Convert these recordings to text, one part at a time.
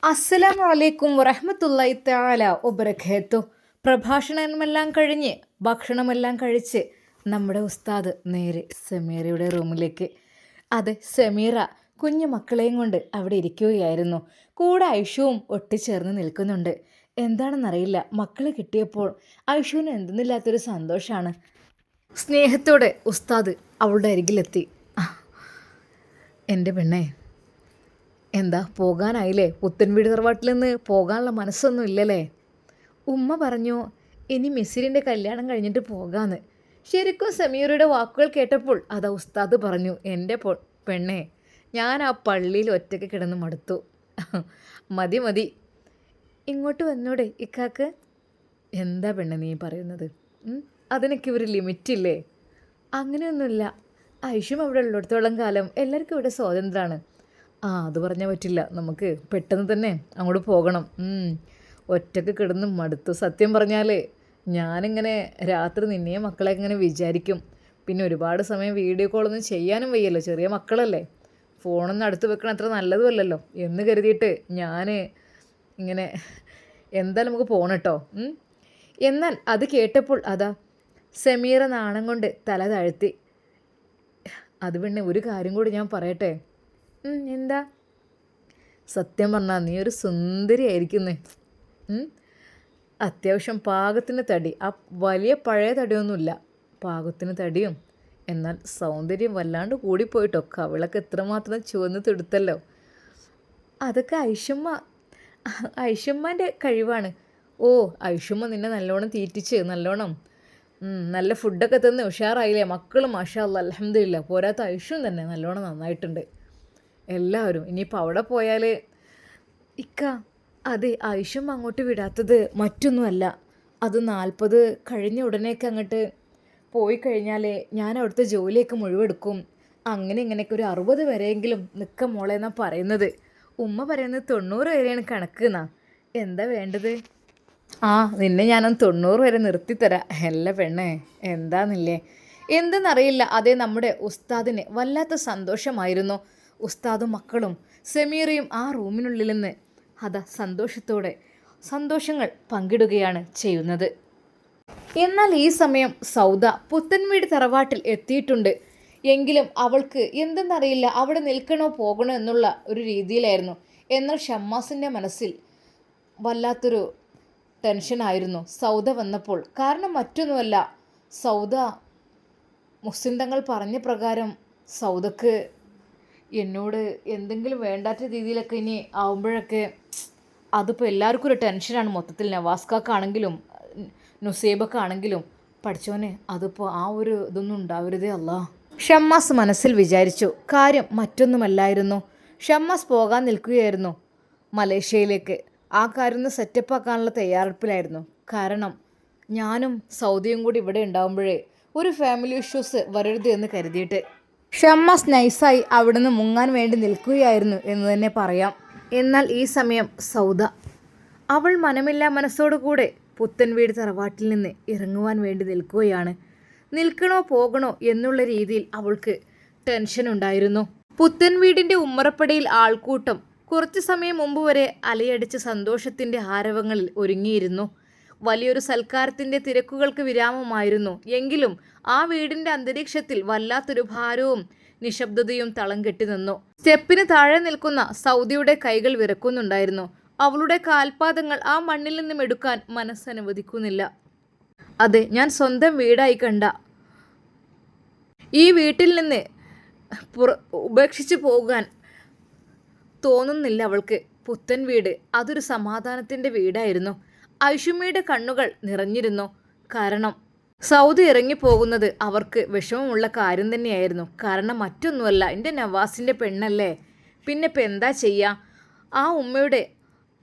അസ്സലാമു അലൈക്കും വറഹ്മത്തുള്ളാഹി തആല വബറകാത്തു. പ്രഭാഷണമെല്ലാം കഴിഞ്ഞ് ഭക്ഷണമെല്ലാം കഴിച്ച് നമ്മുടെ ഉസ്താദ് നേരെ സമീറയുടെ റൂമിലേക്ക്. അതെ, സമീറ കുഞ്ഞു മക്കളെയും കൊണ്ട് അവിടെ ഇരിക്കുകയായിരുന്നു. കൂടെ ഐഷുവും ഒട്ടിച്ചേർന്ന് നിൽക്കുന്നുണ്ട്. എന്താണെന്നറിയില്ല, മക്കളെ കിട്ടിയപ്പോൾ ഐഷുവിന് എന്തെന്നില്ലാത്തൊരു സന്തോഷമാണ്. സ്നേഹത്തോടെ ഉസ്താദ് അവളുടെ അരികിലെത്തി. എൻ്റെ പെണ്ണേ, എന്താ പോകാനായില്ലേ? പുത്തൻവീട് തറവാട്ടിൽ നിന്ന് പോകാനുള്ള മനസ്സൊന്നും ഇല്ലല്ലേ? ഉമ്മ പറഞ്ഞു ഇനി മിസിരിൻ്റെ കല്യാണം കഴിഞ്ഞിട്ട് പോകാമെന്ന്. ശരിക്കും സമീറയുടെ വാക്കുകൾ കേട്ടപ്പോൾ അതാ ഉസ്താദ് പറഞ്ഞു, എൻ്റെ പെണ്ണേ, ഞാൻ ആ പള്ളിയിൽ ഒറ്റയ്ക്ക് കിടന്ന് മടുത്തു. മതി മതി, ഇങ്ങോട്ട് വന്നൂടെ ഇക്കാക്ക്? എന്താ പെണ്ണെ നീ പറയുന്നത്? അതിനൊക്കെ ഒരു ലിമിറ്റില്ലേ? അങ്ങനെയൊന്നുമില്ല. ഐഷും അവിടെ ഉള്ളിടത്തോളം കാലം എല്ലാവർക്കും ഇവിടെ സ്വാതന്ത്ര്യമാണ്. അത് പറഞ്ഞാൽ പറ്റില്ല, നമുക്ക് പെട്ടെന്ന് തന്നെ അങ്ങോട്ട് പോകണം. ഒറ്റയ്ക്ക് കിടന്ന് മടുത്തു. സത്യം പറഞ്ഞാൽ ഞാനിങ്ങനെ രാത്രി നിന്നെയും മക്കളെ ഇങ്ങനെ വിചാരിക്കും. പിന്നെ ഒരുപാട് സമയം വീഡിയോ കോളൊന്നും ചെയ്യാനും വയ്യല്ലോ, ചെറിയ മക്കളല്ലേ. ഫോണൊന്നും അടുത്ത് വെക്കണം അത്ര നല്ലതുമല്ലല്ലോ എന്ന് കരുതിയിട്ട് ഞാൻ ഇങ്ങനെ എന്തായാലും നമുക്ക് പോകണം കേട്ടോ. എന്നാൽ അത് കേട്ടപ്പോൾ അതാ സമീറ നാണം കൊണ്ട് തല താഴ്ത്തി. അത് പിന്നെ ഒരു കാര്യം കൂടി ഞാൻ പറയട്ടെ. എന്താ? സത്യം പറഞ്ഞാൽ നീ ഒരു സുന്ദരി ആയിരിക്കുന്നേ. അത്യാവശ്യം പാകത്തിന് തടി, ആ വലിയ പഴയ തടിയൊന്നുമില്ല, പാകത്തിന് തടിയും, എന്നാൽ സൗന്ദര്യം വല്ലാണ്ട് കൂടിപ്പോയിട്ടോ. കവിളൊക്കെ എത്രമാത്രം ചുവന്ന് തുടുത്തല്ലോ. അതൊക്കെ ഐഷുമ്മൻ്റെ കഴിവാണ്. ഐഷുമ്മ നിന്നെ നല്ലോണം തീറ്റിച്ച് നല്ലോണം നല്ല ഫുഡൊക്കെ തന്ന് ഉഷാറായില്ലേ? മക്കളും മാഷാ അല്ലാ അൽഹംദുലില്ലാ. പോരാത്ത ഐഷും തന്നെ നല്ലോണം നന്നായിട്ടുണ്ട്. എല്ലാവരും ഇനിയിപ്പോൾ അവിടെ പോയാൽ അതെ, ഐഷും അങ്ങോട്ട് വിടാത്തത് മറ്റൊന്നുമല്ല. അത് 40 കഴിഞ്ഞ ഉടനെയൊക്കെ അങ്ങോട്ട് പോയി കഴിഞ്ഞാൽ ഞാൻ അവിടുത്തെ ജോലിയൊക്കെ മുഴുവെടുക്കും. അങ്ങനെ ഇങ്ങനെയൊക്കെ ഒരു 60 വരെയെങ്കിലും നിൽക്ക മോളെ എന്നാണ് പറയുന്നത്. ഉമ്മ പറയുന്നത് 90 വരെയാണ് കണക്ക് എന്നാ. എന്താ വേണ്ടത്? നിന്നെ ഞാനൊന്ന് 90 വരെ നിർത്തിത്തരാം. അല്ല പെണ്ണേ, എന്താന്നില്ലേ? എന്തെന്നറിയില്ല. അതേ, നമ്മുടെ ഉസ്താദിന് വല്ലാത്ത സന്തോഷമായിരുന്നു. ഉസ്താദും മക്കളും സമീറയും ആ റൂമിനുള്ളിൽ നിന്ന് സന്തോഷത്തോടെ സന്തോഷങ്ങൾ പങ്കിടുകയാണ് ചെയ്യുന്നത്. എന്നാൽ ഈ സമയം സൗദ പുത്തൻവീട് തറവാട്ടിൽ എത്തിയിട്ടുണ്ട്. എങ്കിലും അവൾക്ക് എന്തെന്നറിയില്ല, അവിടെ നിൽക്കണോ പോകണോ എന്നുള്ള ഒരു രീതിയിലായിരുന്നു. എന്നാൽ ഷമ്മാസിൻ്റെ മനസ്സിൽ വല്ലാത്തൊരു ടെൻഷനായിരുന്നു സൗദ വന്നപ്പോൾ. കാരണം മറ്റൊന്നുമല്ല, സൗദ മുസ്ലിം തങ്ങൾ പറഞ്ഞ പ്രകാരം സൗദക്ക് എന്നോട് എന്തെങ്കിലും വേണ്ടാത്ത രീതിയിലൊക്കെ ഇനി ആവുമ്പോഴൊക്കെ അതിപ്പോൾ എല്ലാവർക്കും ഒരു ടെൻഷനാണ് മൊത്തത്തിൽ. നവാസ്കാക്കാണെങ്കിലും നുസൈബക്കാണെങ്കിലും. പഠിച്ചോനെ, അതിപ്പോൾ ആ ഒരു ഇതൊന്നും ഉണ്ടാവരുതേ അല്ലാ. ഷമ്മാസ് മനസ്സിൽ വിചാരിച്ചു. കാര്യം മറ്റൊന്നുമല്ലായിരുന്നു. ഷമ്മാസ് പോകാൻ നിൽക്കുകയായിരുന്നു മലേഷ്യയിലേക്ക്. ആ കാര്യം ഒന്ന് സെറ്റപ്പാക്കാനുള്ള തയ്യാറെടുപ്പിലായിരുന്നു. കാരണം ഞാനും സൗദിയും കൂടി ഇവിടെ ഉണ്ടാകുമ്പോഴേ ഒരു ഫാമിലി ഇഷ്യൂസ് വരരുത് എന്ന് കരുതിയിട്ട് ഷമ്മാസ് നൈസായി അവിടുന്ന് മുങ്ങാൻ വേണ്ടി നിൽക്കുകയായിരുന്നു എന്ന് തന്നെ പറയാം. എന്നാൽ ഈ സമയം സൗദ അവൾ മനമില്ലാ മനസ്സോടുകൂടെ പുത്തൻവീട് തറവാട്ടിൽ നിന്ന് ഇറങ്ങുവാൻ വേണ്ടി നിൽക്കുകയാണ്. നിൽക്കണോ പോകണോ എന്നുള്ള രീതിയിൽ അവൾക്ക് ടെൻഷൻ ഉണ്ടായിരുന്നു. പുത്തൻവീടിൻ്റെ ഉമ്മറപ്പടിയിൽ ആൾക്കൂട്ടം കുറച്ചു സമയം മുമ്പ് വരെ അലയടിച്ച് സന്തോഷത്തിൻ്റെ ആരവങ്ങളിൽ ഒരുങ്ങിയിരുന്നു. വലിയൊരു സൽക്കാരത്തിൻ്റെ തിരക്കുകൾക്ക് വിരാമമായിരുന്നു. എങ്കിലും ആ വീടിൻ്റെ അന്തരീക്ഷത്തിൽ വല്ലാത്തൊരു ഭാരവും നിശബ്ദതയും തളം കെട്ടി നിന്നു. സ്റ്റെപ്പിന് താഴെ നിൽക്കുന്ന സൗദിയുടെ കൈകൾ വിറക്കുന്നുണ്ടായിരുന്നു. അവളുടെ കാൽപാദങ്ങൾ ആ മണ്ണിൽ നിന്നും എടുക്കാൻ മനസ്സനുവദിക്കുന്നില്ല. അതെ, ഞാൻ സ്വന്തം വീടായി കണ്ട ഈ വീട്ടിൽ നിന്ന് ഉപേക്ഷിച്ച് പോകാൻ തോന്നുന്നില്ല അവൾക്ക്. പുത്തൻ വീട് അതൊരു സമാധാനത്തിൻ്റെ വീടായിരുന്നു. ഐഷുമ്മയുടെ കണ്ണുകൾ നിറഞ്ഞിരുന്നു. കാരണം സൗദി ഇറങ്ങിപ്പോകുന്നത് അവർക്ക് വിഷമമുള്ള കാര്യം തന്നെയായിരുന്നു. കാരണം മറ്റൊന്നുമല്ല, എൻ്റെ നവാസിൻ്റെ പെണ്ണല്ലേ, പിന്നെ ഇപ്പം എന്താ ചെയ്യുക? ആ ഉമ്മയുടെ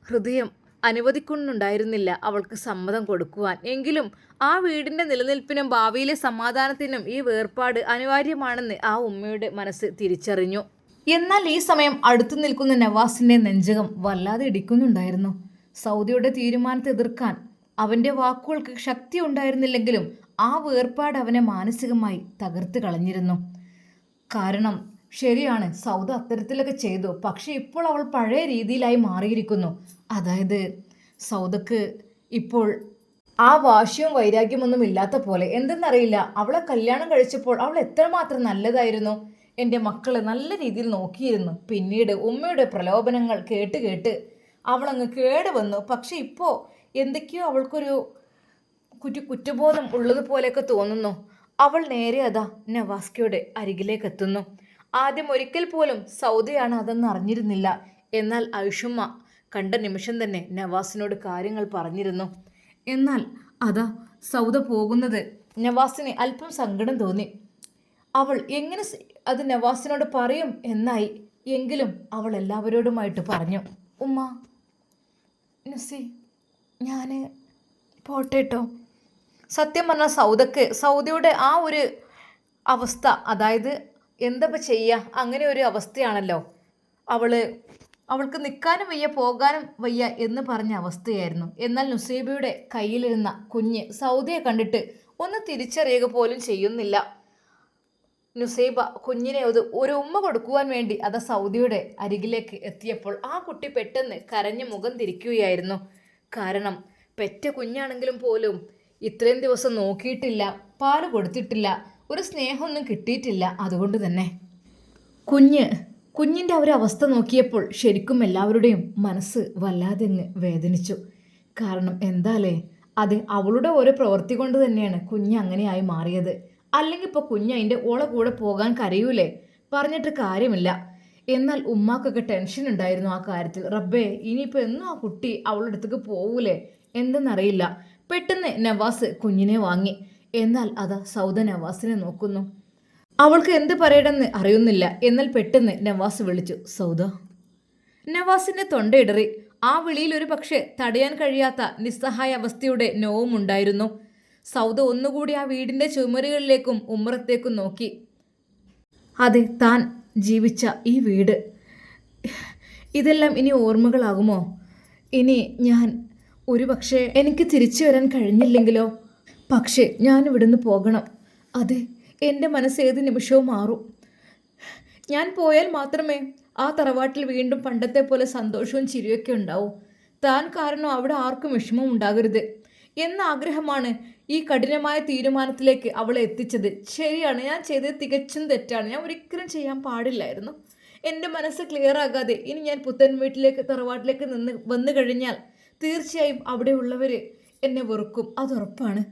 ഹൃദയം അനുവദിക്കുന്നുണ്ടായിരുന്നില്ല അവൾക്ക് സമ്മതം കൊടുക്കുവാൻ. എങ്കിലും ആ വീടിൻ്റെ നിലനിൽപ്പിനും ഭാവിയിലെ സമാധാനത്തിനും ഈ വേർപാട് അനിവാര്യമാണെന്ന് ആ ഉമ്മയുടെ മനസ്സ് തിരിച്ചറിഞ്ഞു. എന്നാൽ ഈ സമയം അടുത്തു നിൽക്കുന്ന നവാസിൻ്റെ നെഞ്ചകം വല്ലാതെ ഇടിക്കുന്നുണ്ടായിരുന്നു. സൗദിയുടെ തീരുമാനത്തെ എതിർക്കാൻ അവൻ്റെ വാക്കുകൾക്ക് ശക്തി ഉണ്ടായിരുന്നില്ലെങ്കിലും ആ വേർപാട് അവനെ മാനസികമായി തകർത്ത് കളഞ്ഞിരുന്നു. കാരണം ശരിയാണ്, സൗദ അത്തരത്തിലൊക്കെ ചെയ്തു. പക്ഷെ ഇപ്പോൾ അവൾ പഴയ രീതിയിലായി മാറിയിരിക്കുന്നു. അതായത് സൗദക്ക് ഇപ്പോൾ ആ വാശിയും വൈരാഗ്യമൊന്നും ഇല്ലാത്ത പോലെ. എന്തെന്നറിയില്ല, അവളെ കല്യാണം കഴിച്ചപ്പോൾ അവൾ എത്രമാത്രം നല്ലതായിരുന്നു. എൻ്റെ മക്കളെ നല്ല രീതിയിൽ നോക്കിയിരുന്നു. പിന്നീട് ഉമ്മയുടെ പ്രലോഭനങ്ങൾ കേട്ട് കേട്ട് അവളങ്ങ് കേടുവന്നു. പക്ഷെ ഇപ്പോൾ എന്തൊക്കെയോ അവൾക്കൊരു കുറ്റബോധം ഉള്ളതുപോലെയൊക്കെ തോന്നുന്നു. അവൾ നേരെ അതാ നവാസ്കയുടെ അരികിലേക്ക് എത്തുന്നു. ആദ്യം ഒരിക്കൽ പോലും സൗദയാണ് അതെന്ന് അറിഞ്ഞിരുന്നില്ല. എന്നാൽ ഐഷുമ്മ കണ്ട നിമിഷം തന്നെ നവാസിനോട് കാര്യങ്ങൾ പറഞ്ഞിരുന്നു. എന്നാൽ അതാ സൗദ പോകുന്നത് നവാസിന് അല്പം സങ്കടം തോന്നി. അവൾ എങ്ങനെ അത് നവാസിനോട് പറയും എന്നായി. എങ്കിലും അവൾ എല്ലാവരോടുമായിട്ട് പറഞ്ഞു, ഉമ്മ, നുസി, ഞാൻ പോട്ടേട്ടോ. സത്യം പറഞ്ഞാൽ സൗദയുടെ ആ ഒരു അവസ്ഥ, അതായത് എന്തപ്പോൾ ചെയ്യുക, അങ്ങനെ ഒരു അവസ്ഥയാണല്ലോ. അവൾക്ക് നിൽക്കാനും വയ്യ പോകാനും വയ്യ എന്ന് പറഞ്ഞ അവസ്ഥയായിരുന്നു. എന്നാൽ നുസൈബയുടെ കയ്യിലിരുന്ന കുഞ്ഞ് സൗദയെ കണ്ടിട്ട് ഒന്ന് തിരിച്ചറിയുക പോലും ചെയ്യുന്നില്ല. നുസൈബ കുഞ്ഞിനെ ഒരു ഉമ്മ കൊടുക്കുവാൻ വേണ്ടി അത് സൗദിയുടെ അരികിലേക്ക് എത്തിയപ്പോൾ ആ കുട്ടി പെട്ടെന്ന് കരഞ്ഞ് മുഖം തിരിക്കുകയായിരുന്നു. കാരണം പെറ്റ കുഞ്ഞാണെങ്കിലും പോലും ഇത്രയും ദിവസം നോക്കിയിട്ടില്ല, പാല് കൊടുത്തിട്ടില്ല, ഒരു സ്നേഹമൊന്നും കിട്ടിയിട്ടില്ല. അതുകൊണ്ട് തന്നെ കുഞ്ഞിൻ്റെ ആ ഒരു അവസ്ഥ നോക്കിയപ്പോൾ ശരിക്കും എല്ലാവരുടെയും മനസ്സ് വല്ലാതെ അങ്ങ് വേദനിച്ചു. കാരണം എന്താലേ, അത് അവളുടെ ഓരോ പ്രവൃത്തി കൊണ്ട് തന്നെയാണ് കുഞ്ഞ് അങ്ങനെയായി മാറിയത്. അല്ലെങ്കിൽ ഇപ്പോൾ കുഞ്ഞ് അതിൻ്റെ ഓളെ കൂടെ പോകാൻ കരയൂലേ, പറഞ്ഞിട്ട് കാര്യമില്ല. എന്നാൽ ഉമ്മാക്കൊക്കെ ടെൻഷൻ ഉണ്ടായിരുന്നു ആ കാര്യത്തിൽ. റബ്ബേ, ഇനിയിപ്പോൾ എന്നും ആ കുട്ടി അവളുടെ അടുത്തേക്ക് പോകൂലേ എന്തെന്നറിയില്ല. പെട്ടെന്ന് നവാസ് കുഞ്ഞിനെ വാങ്ങി. എന്നാൽ അതാ സൗദ നവാസിനെ നോക്കുന്നു. അവൾക്ക് എന്ത് പറയണമെന്ന് അറിയുന്നില്ല. എന്നാൽ പെട്ടെന്ന് നവാസ് വിളിച്ചു, സൗദ. നവാസിൻ്റെ തൊണ്ടയിടറി. ആ വിളിയിൽ ഒരു പക്ഷേ തടയാൻ കഴിയാത്ത നിസ്സഹായ അവസ്ഥയുടെ നോവും ഉണ്ടായിരുന്നു. സൗദ ഒന്നുകൂടി ആ വീടിൻ്റെ ചുമരുകളിലേക്കും ഉമ്മറത്തേക്കും നോക്കി. അതെ, താൻ ജീവിച്ച ഈ വീട്, ഇതെല്ലാം ഇനി ഓർമ്മകളാകുമോ? ഇനി ഞാൻ ഒരു പക്ഷേ എനിക്ക് തിരിച്ചു വരാൻ കഴിഞ്ഞില്ലെങ്കിലോ? പക്ഷേ ഞാൻ ഇവിടുന്ന് പോകണം. അതെ, എൻ്റെ മനസ്സ് ഏത് നിമിഷവും മാറും. ഞാൻ പോയാൽ മാത്രമേ ആ തറവാട്ടിൽ വീണ്ടും പണ്ടത്തെ പോലെ സന്തോഷവും ചിരിയൊക്കെ ഉണ്ടാവൂ. താൻ കാരണം അവിടെ ആർക്കും വിഷമം ഉണ്ടാകരുത് എന്ന ആഗ്രഹമാണ് ഈ കഠിനമായ തീരുമാനത്തിലേക്ക് അവളെ എത്തിച്ചത്. ശരിയാണ്, ഞാൻ ചെയ്തത് തികച്ചും തെറ്റാണ്. ഞാൻ ഒരിക്കലും ചെയ്യാൻ പാടില്ലായിരുന്നു. എൻ്റെ മനസ്സ് ക്ലിയർ ആകാതെ ഇനി ഞാൻ പുത്തൻ വീട്ടിലേക്ക് തറവാട്ടിലേക്ക് വന്നു കഴിഞ്ഞാൽ തീർച്ചയായും അവിടെയുള്ളവർ എന്നെ വെറുക്കും, അതുറപ്പാണ്.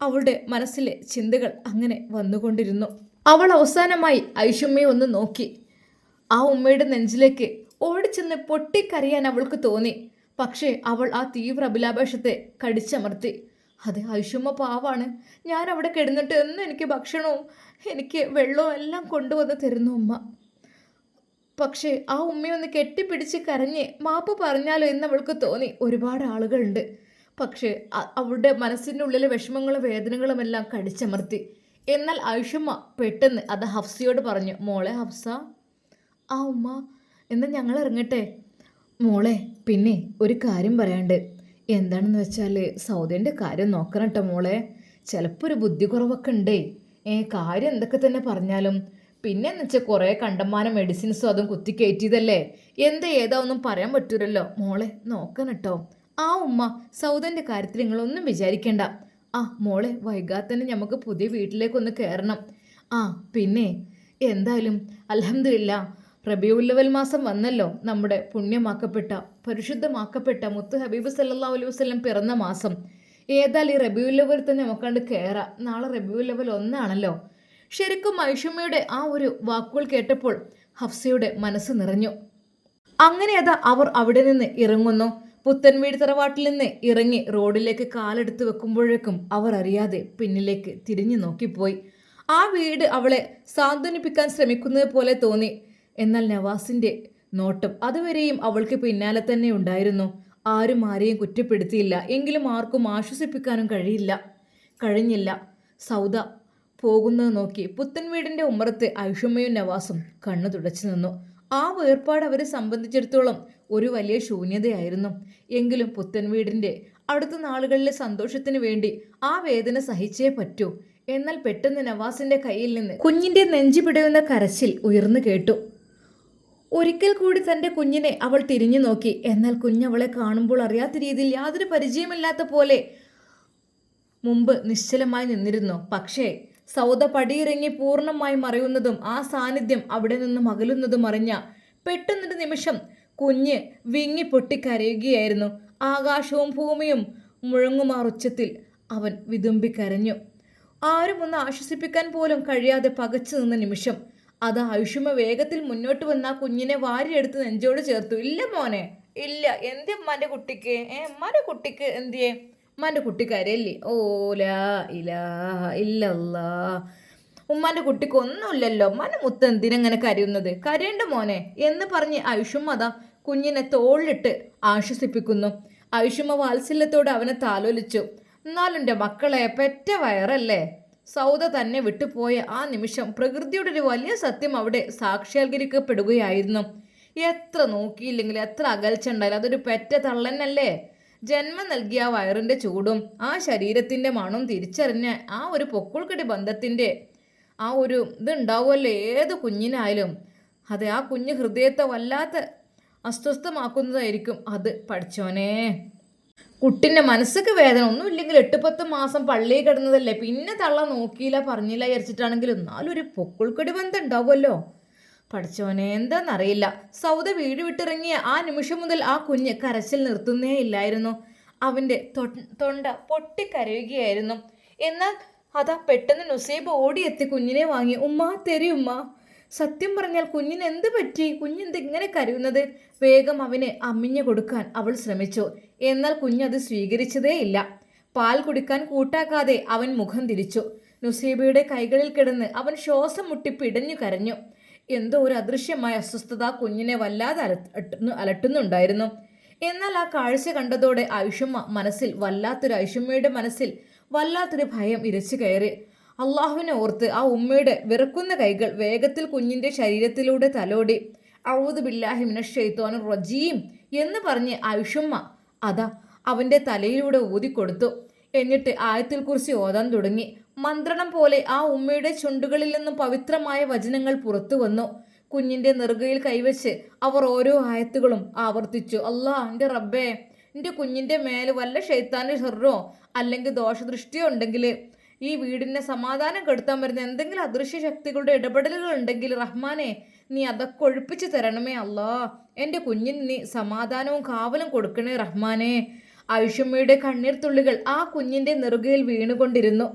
അവളുടെ മനസ്സിലെ ചിന്തകൾ അങ്ങനെ വന്നുകൊണ്ടിരുന്നു. അവൾ അവസാനമായി ഐഷുമ്മയെ ഒന്ന് നോക്കി. ആ ഉമ്മയുടെ നെഞ്ചിലേക്ക് ഓടിച്ചെന്ന് പൊട്ടിക്കരയാൻ അവൾക്ക് തോന്നി. പക്ഷേ അവൾ ആ തീവ്ര അഭിലാഷത്തെ കടിച്ചമർത്തി. അതെ, ഐഷുമ്മ പാവാണ്. ഞാൻ അവിടെ കിടന്നിട്ട് എന്നും എനിക്ക് ഭക്ഷണവും എനിക്ക് വെള്ളവും എല്ലാം കൊണ്ടുവന്ന് തരുന്നു ഉമ്മ. പക്ഷേ ആ ഉമ്മയൊന്ന് കെട്ടിപ്പിടിച്ച് കരഞ്ഞ് മാപ്പ് പറഞ്ഞാലോ എന്നവൾക്ക് തോന്നി. ഒരുപാട് ആളുകളുണ്ട്. പക്ഷേ അവളുടെ മനസ്സിൻ്റെ ഉള്ളിലെ വിഷമങ്ങളും വേദനകളും എല്ലാം കടിച്ചമർത്തി. എന്നാൽ ഐഷുമ്മ പെട്ടെന്ന് അത് ഹഫ്സയോട് പറഞ്ഞു, മോളെ ഹഫ്സ, ആ ഉമ്മ, എന്നാൽ ഞങ്ങൾ ഇറങ്ങട്ടെ. മോളെ, പിന്നെ ഒരു കാര്യം പറയാണ്ട്. എന്താണെന്ന് വെച്ചാൽ സൗദൻ്റെ കാര്യം നോക്കണം കേട്ടോ മോളെ. ചിലപ്പോൾ ഒരു ബുദ്ധി കുറവൊക്കെ ഉണ്ടേ. കാര്യം എന്തൊക്കെ തന്നെ പറഞ്ഞാലും പിന്നെന്ന് വെച്ചാൽ കുറേ കണ്ടമാനം മെഡിസിൻസും അതും കുത്തിക്കയറ്റിയതല്ലേ. ഏതാ ഒന്നും പറയാൻ പറ്റൂലല്ലോ. മോളെ നോക്കണം കേട്ടോ. ആ ഉമ്മ, സൗദൻ്റെ കാര്യത്തിൽ നിങ്ങളൊന്നും വിചാരിക്കേണ്ട. ആ മോളെ, വൈകാതെ തന്നെ നമുക്ക് പുതിയ വീട്ടിലേക്കൊന്ന് കയറണം. പിന്നെ എന്തായാലും അൽഹംദുലില്ലാ, റബീഉൽ മാസം വന്നല്ലോ. നമ്മുടെ പുണ്യമാക്കപ്പെട്ട പരിശുദ്ധമാക്കപ്പെട്ട മുത്ത് ഹബീബ് സല്ലല്ലാഹു അലൈഹി വസല്ലം പിറന്ന മാസം. ഏതായാലും ഈ റബീഉൽ തന്നെ നമുക്കണ്ട് കയറാം. നാളെ റബീഉൽ 1 ശരിക്കും ഐഷുമ്മയുടെ ആ ഒരു വാക്കുകൾ കേട്ടപ്പോൾ ഹഫ്സയുടെ മനസ്സ് നിറഞ്ഞു. അങ്ങനെ അതാ അവർ അവിടെ നിന്ന് ഇറങ്ങുന്നു. പുത്തൻവീട് തറവാട്ടിൽ നിന്ന് ഇറങ്ങി റോഡിലേക്ക് കാലെടുത്ത് വെക്കുമ്പോഴേക്കും അവർ അറിയാതെ പിന്നിലേക്ക് തിരിഞ്ഞു നോക്കിപ്പോയി. ആ വീട് അവളെ സാന്ത്വനിപ്പിക്കാൻ ശ്രമിക്കുന്നത് പോലെ തോന്നി. എന്നാൽ നവാസിൻ്റെ നോട്ടം അതുവരെയും അവൾക്ക് പിന്നാലെ തന്നെ ഉണ്ടായിരുന്നു. ആരും ആരെയും കുറ്റപ്പെടുത്തിയില്ല. എങ്കിലും ആർക്കും ആശ്വസിപ്പിക്കാനും കഴിഞ്ഞില്ല. സൗദ പോകുന്നത് നോക്കി പുത്തൻ വീടിൻ്റെ ഉമ്മറത്ത് ഐഷുമ്മയും നവാസും കണ്ണു തുടച്ചു നിന്നു. ആ വേർപാട് അവരെ സംബന്ധിച്ചിടത്തോളം ഒരു വലിയ ശൂന്യതയായിരുന്നു. എങ്കിലും പുത്തൻ വീടിൻ്റെ അടുത്ത നാളുകളിലെ സന്തോഷത്തിന് വേണ്ടി ആ വേദന സഹിച്ചേ പറ്റൂ എന്നാൽ പെട്ടെന്ന് നവാസിന്റെ കയ്യിൽ നിന്ന് കുഞ്ഞിന്റെ നെഞ്ചു പിടയുന്ന കരച്ചിൽ ഉയർന്നു കേട്ടു. ഒരിക്കൽ കൂടി തന്റെ കുഞ്ഞിനെ അവൾ തിരിഞ്ഞു നോക്കി. എന്നാൽ കുഞ്ഞവളെ കാണുമ്പോൾ അറിയാത്ത രീതിയിൽ യാതൊരു പരിചയമില്ലാത്ത പോലെ മുമ്പ് നിശ്ചലമായി നിന്നിരുന്നു. പക്ഷേ സൗദ പടിയിറങ്ങി പൂർണ്ണമായി മറയുന്നതും ആ സാന്നിധ്യം അവിടെ നിന്നും അകലുന്നതും അറിഞ്ഞ പെട്ടെന്നൊരു നിമിഷം കുഞ്ഞ് വിങ്ങി പൊട്ടിക്കരയുകയായിരുന്നു. ആകാശവും ഭൂമിയും മുഴങ്ങുമാറുച്ചത്തിൽ അവൻ വിതുമ്പിക്കരഞ്ഞു. ആരും ഒന്ന് ആശ്വസിപ്പിക്കാൻ പോലും കഴിയാതെ പകച്ചു നിന്ന നിമിഷം അത് ആയുഷ്മ വേഗത്തിൽ മുന്നോട്ട് വന്ന ആ കുഞ്ഞിനെ വാരിയെടുത്ത് നെഞ്ചോട് ചേർത്തു. ഇല്ല മോനെ, ഇല്ല. എന്തേ ഉമ്മാൻ്റെ കുട്ടിക്ക്? ഉമ്മാൻ്റെ കുട്ടിക്ക് എന്തിയേ? ഉമ്മാൻ്റെ കുട്ടി കരയല്ലേ? ഓലാ ഇലാഹ ഇല്ലല്ലാ. ഉമ്മാൻ്റെ കുട്ടിക്ക് ഒന്നുമില്ലല്ലോ. ഉമ്മാൻ്റെ മുത്ത് എന്തിനെങ്ങനെ കരയുന്നത്? കരയണ്ട മോനെ എന്ന് പറഞ്ഞ് ആയുഷ്മ അതാ കുഞ്ഞിനെ തോളിലിട്ട് ആശ്വസിപ്പിക്കുന്നു. ആയുഷ്മ വാത്സല്യത്തോടെ അവനെ താലോലിച്ചു. എന്നാലും എൻ്റെ മക്കളെ, പെറ്റ വയറല്ലേ? സൗദ തന്നെ വിട്ടുപോയ ആ നിമിഷം പ്രകൃതിയുടെ ഒരു വലിയ സത്യം അവിടെ സാക്ഷാത്കരിക്കപ്പെടുകയായിരുന്നു. എത്ര നോക്കിയില്ലെങ്കിൽ, എത്ര അകൽച്ച ഉണ്ടായാലും അതൊരു പെറ്റ തള്ളന്നല്ലേ? ജന്മം നൽകിയ ആ വയറിൻ്റെ ചൂടും ആ ശരീരത്തിൻ്റെ മണവും തിരിച്ചറിഞ്ഞ ആ ഒരു പൊക്കിൾക്കടി ബന്ധത്തിൻ്റെ ആ ഒരു ഇതുണ്ടാവുമല്ലോ ഏത് കുഞ്ഞിനായാലും. അത് ആ കുഞ്ഞ് ഹൃദയത്തെ വല്ലാത്ത അസ്വസ്ഥമാക്കുന്നതായിരിക്കും. അത് പഠിച്ചോനെ. കുട്ടിൻ്റെ മനസ്സൊക്കെ വേദന ഒന്നുമില്ലെങ്കിൽ 8-10 മാസം പള്ളിയിൽ കിടന്നതല്ലേ, പിന്നെ തള്ള നോക്കിയില്ല പറഞ്ഞില്ല വിചാരിച്ചിട്ടാണെങ്കിലും എന്നാലും ഒരു പൊക്കിൾക്കടി ബന്ധം ഉണ്ടാവുമല്ലോ. പഠിച്ചോനെ, എന്താണെന്നറിയില്ല. സൗദ വീട് വിട്ടിറങ്ങിയ ആ നിമിഷം മുതൽ ആ കുഞ്ഞ് കരച്ചിൽ നിർത്തുന്നേ ഇല്ലായിരുന്നു. അവൻ്റെ തൊണ്ട പൊട്ടിക്കരയുകയായിരുന്നു. എന്നാൽ അതാ പെട്ടെന്ന് നുസൈബ് ഓടിയെത്തി കുഞ്ഞിനെ വാങ്ങി. ഉമ്മ തരി ഉമ്മ. സത്യം പറഞ്ഞാൽ കുഞ്ഞിന് എന്ത് പറ്റി? കുഞ്ഞെന്ത് ഇങ്ങനെ കരയുന്നത്? വേഗം അവന് അമ്മിഞ്ഞു കൊടുക്കാൻ അവൾ ശ്രമിച്ചു. എന്നാൽ കുഞ്ഞത് സ്വീകരിച്ചതേ ഇല്ല. പാൽ കുടിക്കാൻ കൂട്ടാക്കാതെ അവൻ മുഖം തിരിച്ചു. നുസൈബയുടെ കൈകളിൽ കിടന്ന് അവൻ ശ്വാസം മുട്ടി പിടഞ്ഞു കരഞ്ഞു. എന്തോ ഒരു അദൃശ്യമായ അസ്വസ്ഥത കുഞ്ഞിനെ വല്ലാതെ അലട്ടുന്നുണ്ടായിരുന്നു. എന്നാൽ ആ കാഴ്ച കണ്ടതോടെ ആയുഷമ്മയുടെ മനസ്സിൽ വല്ലാത്തൊരു ഭയം ഇരച്ചു കയറി. അള്ളാഹുവിനെ ഓർത്ത് ആ ഉമ്മയുടെ വിറക്കുന്ന കൈകൾ വേഗത്തിൽ കുഞ്ഞിൻ്റെ ശരീരത്തിലൂടെ തലോടി. ഔദു ബില്ലാഹി മിനശ് ശൈത്വാനിർ റജീം എന്ന് പറഞ്ഞ് ആയുഷമ്മ അതാ അവൻ്റെ തലയിലൂടെ ഊതിക്കൊടുത്തു. എന്നിട്ട് ആയത്തിൽ കുറിച്ച് ഓതാൻ തുടങ്ങി. മന്ത്രണം പോലെ ആ ഉമ്മയുടെ ചുണ്ടുകളിൽ നിന്നും പവിത്രമായ വചനങ്ങൾ പുറത്തു വന്നു. കുഞ്ഞിൻ്റെ നെറുകയിൽ കൈവച്ച് അവർ ഓരോ ആയത്തുകളും ആവർത്തിച്ചു. അല്ലാ, എൻ്റെ റബ്ബേ, എൻ്റെ കുഞ്ഞിൻ്റെ മേൽ വല്ല ഷെയ്ത്താൻ്റെ ഷെറോ അല്ലെങ്കിൽ ദോഷദൃഷ്ടിയോ ഉണ്ടെങ്കിൽ, ഈ വീടിനെ സമാധാനം കെടുത്താൻ വരുന്ന എന്തെങ്കിലും അദൃശ്യ ശക്തികളുടെ ഇടപെടലുകൾ ഉണ്ടെങ്കിൽ റഹ്മാനെ നീ അതൊക്കെ ഒഴിപ്പിച്ച് തരണമേ അല്ലാ. എൻ്റെ കുഞ്ഞിന് നീ സമാധാനവും കാവലും കൊടുക്കണേ റഹ്മാനെ. ആയുഷമ്മയുടെ കണ്ണീർ തുള്ളികൾ ആ കുഞ്ഞിൻ്റെ നെറുകയിൽ വീണുകൊണ്ടിരുന്നു.